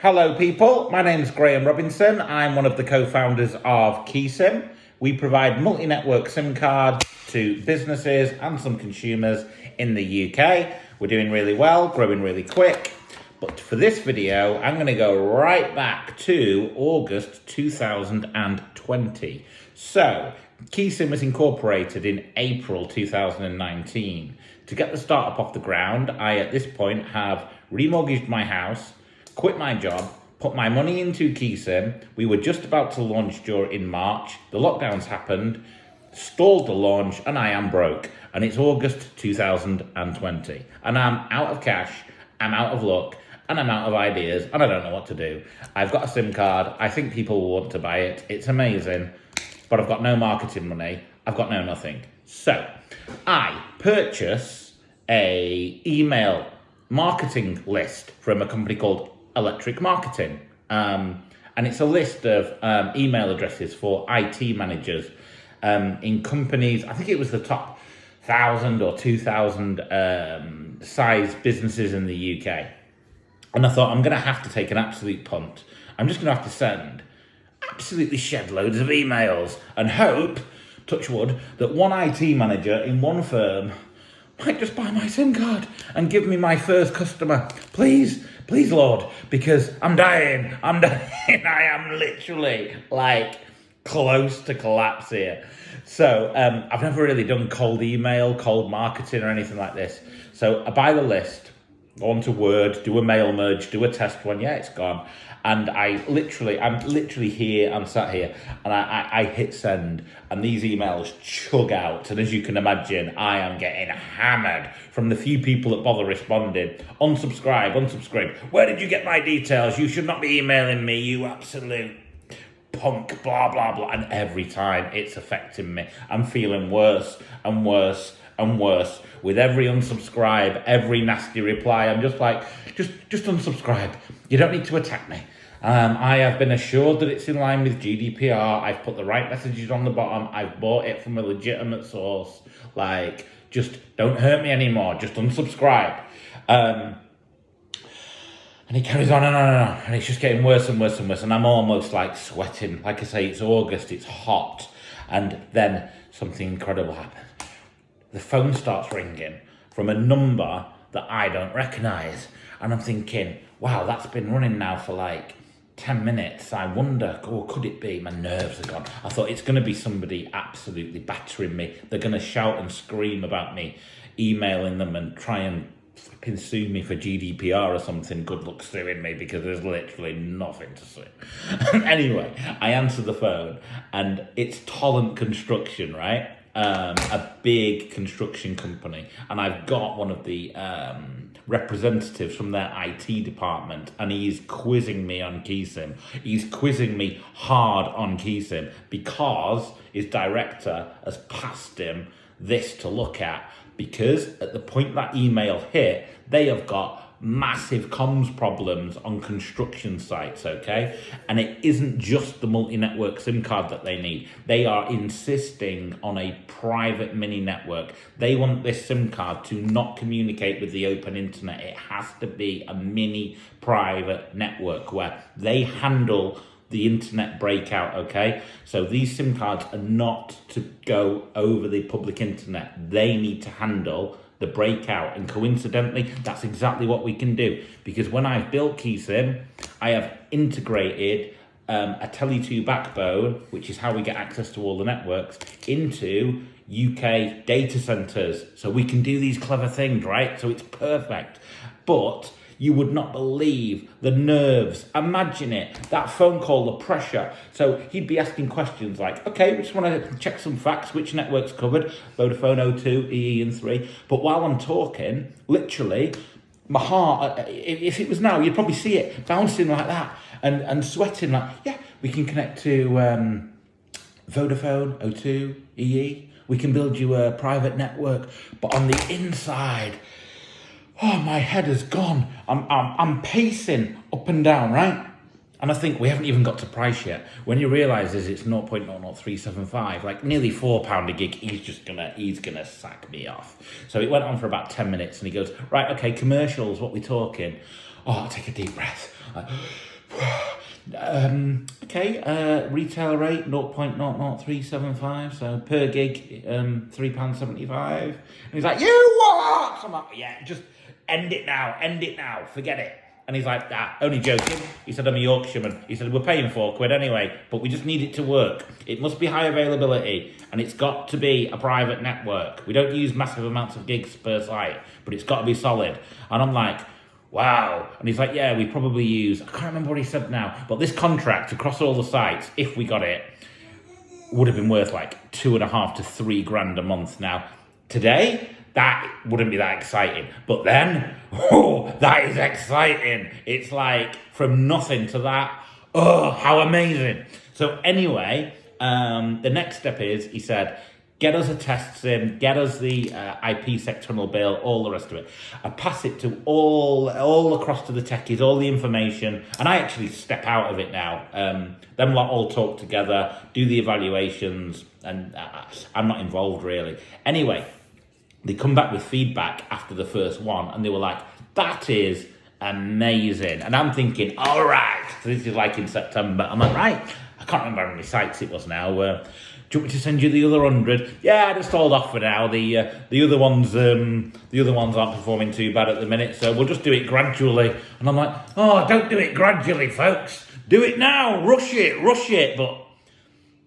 Hello people, my name is Graham Robinson. I'm one of the co-founders of KeySIM. We provide multi-network SIM cards to businesses and some consumers in the UK. We're doing really well, growing really quick. But for this video, I'm going to go right back to August 2020. So, KeySIM was incorporated in April 2019. To get the startup off the ground, I at this point have remortgaged my house, quit my job, put my money into KeySIM. We were just about to launch in March. The lockdowns happened, stalled the launch, and I am broke. And it's August 2020. And I'm out of cash, I'm out of luck, and I'm out of ideas, and I don't know what to do. I've got a SIM card. I think people will want to buy it. It's amazing, but I've got no marketing money. I've got no nothing. So I purchase a email marketing list from a company called Electric Marketing. And it's a list of email addresses for IT managers in companies. I think it was the top 1,000 or 2,000 size businesses in the UK. And I thought, I'm going to have to take an absolute punt. I'm just going to have to send absolutely shed loads of emails and hope, touch wood, that one IT manager in one firm might just buy my SIM card and give me my first customer. Please, Lord, because I'm dying. I am literally like close to collapse here. So I've never really done cold email, cold marketing or anything like this. So I buy the list, go onto Word, do a mail merge, do a test one. Yeah, it's gone. And I'm literally here, I'm sat here, and I hit send, and these emails chug out. And as you can imagine, I am getting hammered from the few people that bother responding. Unsubscribe. Where did you get my details? You should not be emailing me, you absolute punk, blah, blah, blah. And every time it's affecting me. I'm feeling worse and worse and worse. With every unsubscribe, every nasty reply, I'm just like, just unsubscribe. You don't need to attack me. I have been assured that it's in line with GDPR. I've put the right messages on the bottom. I've bought it from a legitimate source. Like, just don't hurt me anymore. Just unsubscribe. And he carries on and on and on. And it's just getting worse and worse and worse. And I'm almost like sweating. Like I say, it's August, it's hot. And then something incredible happens. The phone starts ringing from a number that I don't recognise. And I'm thinking, wow, that's been running now for like 10 minutes. I wonder, could it be? My nerves are gone. I thought it's going to be somebody absolutely battering me. They're going to shout and scream about me, emailing them and try and flipping sue me for GDPR or something. Good luck suing me because there's literally nothing to sue. Anyway, I answer the phone and it's Tolland Construction, right? A big construction company, and I've got one of the representatives from their IT department, and he's quizzing me on KeySIM. He's quizzing me hard on KeySIM because his director has passed him this to look at, because at the point that email hit, they have got massive comms problems on construction sites, okay? And it isn't just the multi-network SIM card that they need. They are insisting on a private mini network. They want this SIM card to not communicate with the open internet. It has to be a mini private network where they handle the internet breakout, okay? So these SIM cards are not to go over the public internet. They need to handle the breakout, and coincidentally that's exactly what we can do, because when I've built KeySIM, I have integrated a Tele2 backbone, which is how we get access to all the networks, into UK data centers, so we can do these clever things, right? So it's perfect. But you would not believe the nerves. Imagine it, that phone call, the pressure. So he'd be asking questions like, okay, we just want to check some facts, which network's covered, Vodafone, O2, EE and 3. But while I'm talking, literally, my heart, if it was now, you'd probably see it bouncing like that and sweating like, yeah, we can connect to Vodafone, O2, EE. We can build you a private network. But on the inside, oh, my head has gone. I'm pacing up and down, right? And I think we haven't even got to price yet. When you realise it's 0.00375, like nearly £4 a gig, he's gonna sack me off. So it went on for about 10 minutes and he goes, right, okay, commercials, what we talking? Oh, I'll take a deep breath. Retail rate 0.00375, so per gig, £3.75. And he's like, you what? I'm like, yeah, just end it now, forget it. And he's like, only joking. He said, I'm a Yorkshireman. He said, we're paying £4 anyway, but we just need it to work. It must be high availability, and it's got to be a private network. We don't use massive amounts of gigs per site, but it's got to be solid. And I'm like, wow. And he's like, yeah, we probably use, I can't remember what he said now, but this contract across all the sites, if we got it, would have been worth like $2.5 to $3 a month. Now, today, that wouldn't be that exciting. But then, that is exciting. It's like from nothing to that. Oh, how amazing. So anyway, the next step is, he said, get us a test SIM, get us the IPsec tunnel bill, all the rest of it. I pass it to all across to the techies, all the information, and I actually step out of it now. Them lot all talk together, do the evaluations, and I'm not involved really. Anyway, they come back with feedback after the first one, and they were like, that is amazing. And I'm thinking, all right, so this is like in September. I'm like, right, I can't remember how many sites it was now. Do you want me to send you the other 100? Yeah, just hold off for now. The other ones aren't performing too bad at the minute, so we'll just do it gradually. And I'm like, oh, don't do it gradually, folks. Do it now. Rush it. But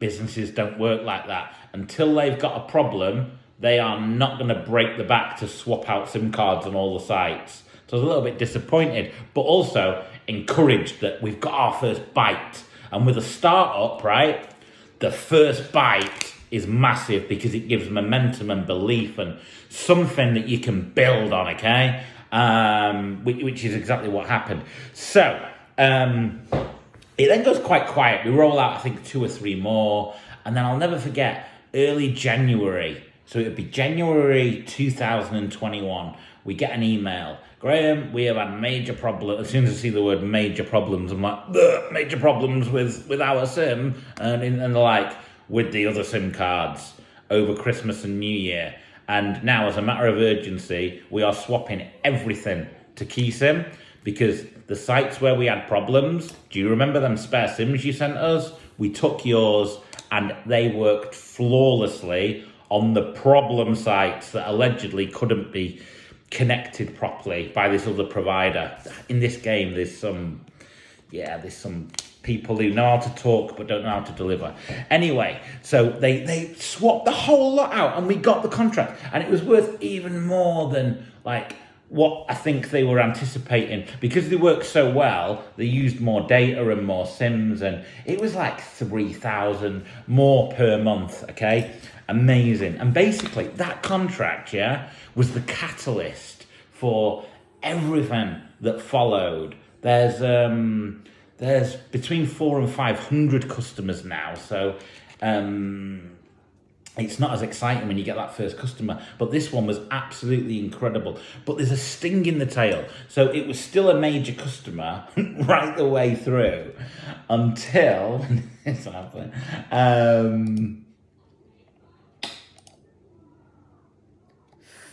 businesses don't work like that. Until they've got a problem, they are not going to break the back to swap out SIM cards on all the sites. So I was a little bit disappointed, but also encouraged that we've got our first bite. And with a startup, right, the first bite is massive because it gives momentum and belief and something that you can build on, okay? Which is exactly what happened. So, it then goes quite quiet. We roll out, I think, 2 or 3 more. And then I'll never forget, early January, so it would be January 2021, we get an email. Graham, we have had major problems. As soon as I see the word major problems, I'm like, major problems with our SIM. And they're like, with the other SIM cards over Christmas and New Year. And now, as a matter of urgency, we are swapping everything to KeySIM because the sites where we had problems, do you remember them spare SIMs you sent us? We took yours and they worked flawlessly on the problem sites that allegedly couldn't be connected properly by this other provider. In this game, there's some people who know how to talk but don't know how to deliver. Anyway, so they swapped the whole lot out and we got the contract, and it was worth even more than like what I think they were anticipating. Because they worked so well, they used more data and more SIMs, and it was like 3,000 more per month, okay? Amazing. And basically, that contract, was the catalyst for everything that followed. There's between 400 and 500 customers now, so it's not as exciting when you get that first customer, but this one was absolutely incredible. But there's a sting in the tail. So it was still a major customer right the way through until this happened.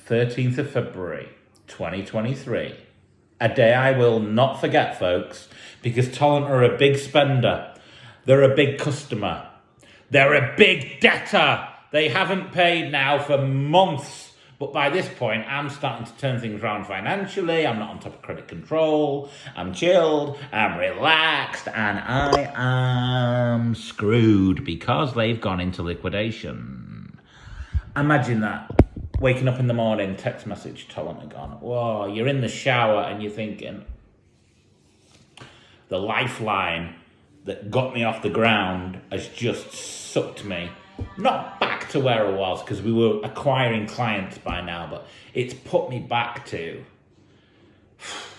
13th of February, 2023. A day I will not forget, folks, because Tolerant are a big spender. They're a big customer. They're a big debtor. They haven't paid now for months. But by this point, I'm starting to turn things around financially. I'm not on top of credit control. I'm chilled. I'm relaxed. And I am screwed because they've gone into liquidation. Imagine that. Waking up in the morning, text message, Tolerant are gone. Whoa, you're in the shower and you're thinking, the lifeline that got me off the ground has just sucked me. Not back to where I was, because we were acquiring clients by now, but it's put me back to,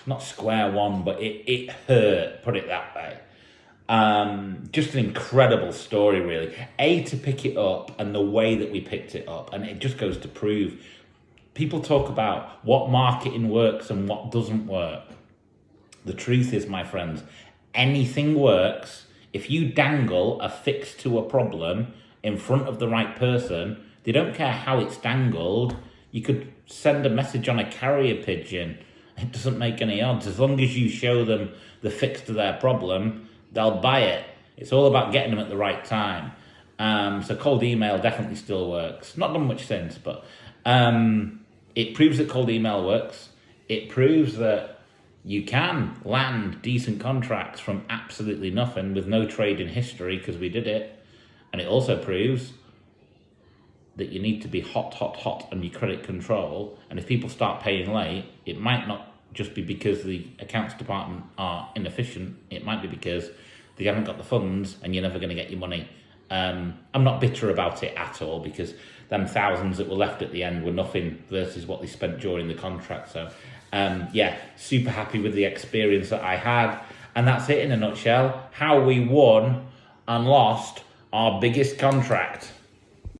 not square one, but it hurt, put it that way. Just an incredible story, really. To pick it up and the way that we picked it up, and it just goes to prove, people talk about what marketing works and what doesn't work. The truth is, my friends, anything works if you dangle a fix to a problem in front of the right person. They don't care how it's dangled. You could send a message on a carrier pigeon. It doesn't make any odds. As long as you show them the fix to their problem, they'll buy it. It's all about getting them at the right time. So cold email definitely still works. Not done much since, but it proves that cold email works. It proves that you can land decent contracts from absolutely nothing with no trading history, because we did it. And it also proves that you need to be hot on your credit control. And if people start paying late, it might not just be because the accounts department are inefficient. It might be because they haven't got the funds and you're never going to get your money. I'm not bitter about it at all, because them thousands that were left at the end were nothing versus what they spent during the contract. So yeah, super happy with the experience that I had. And that's it in a nutshell, how we won and lost our biggest contract.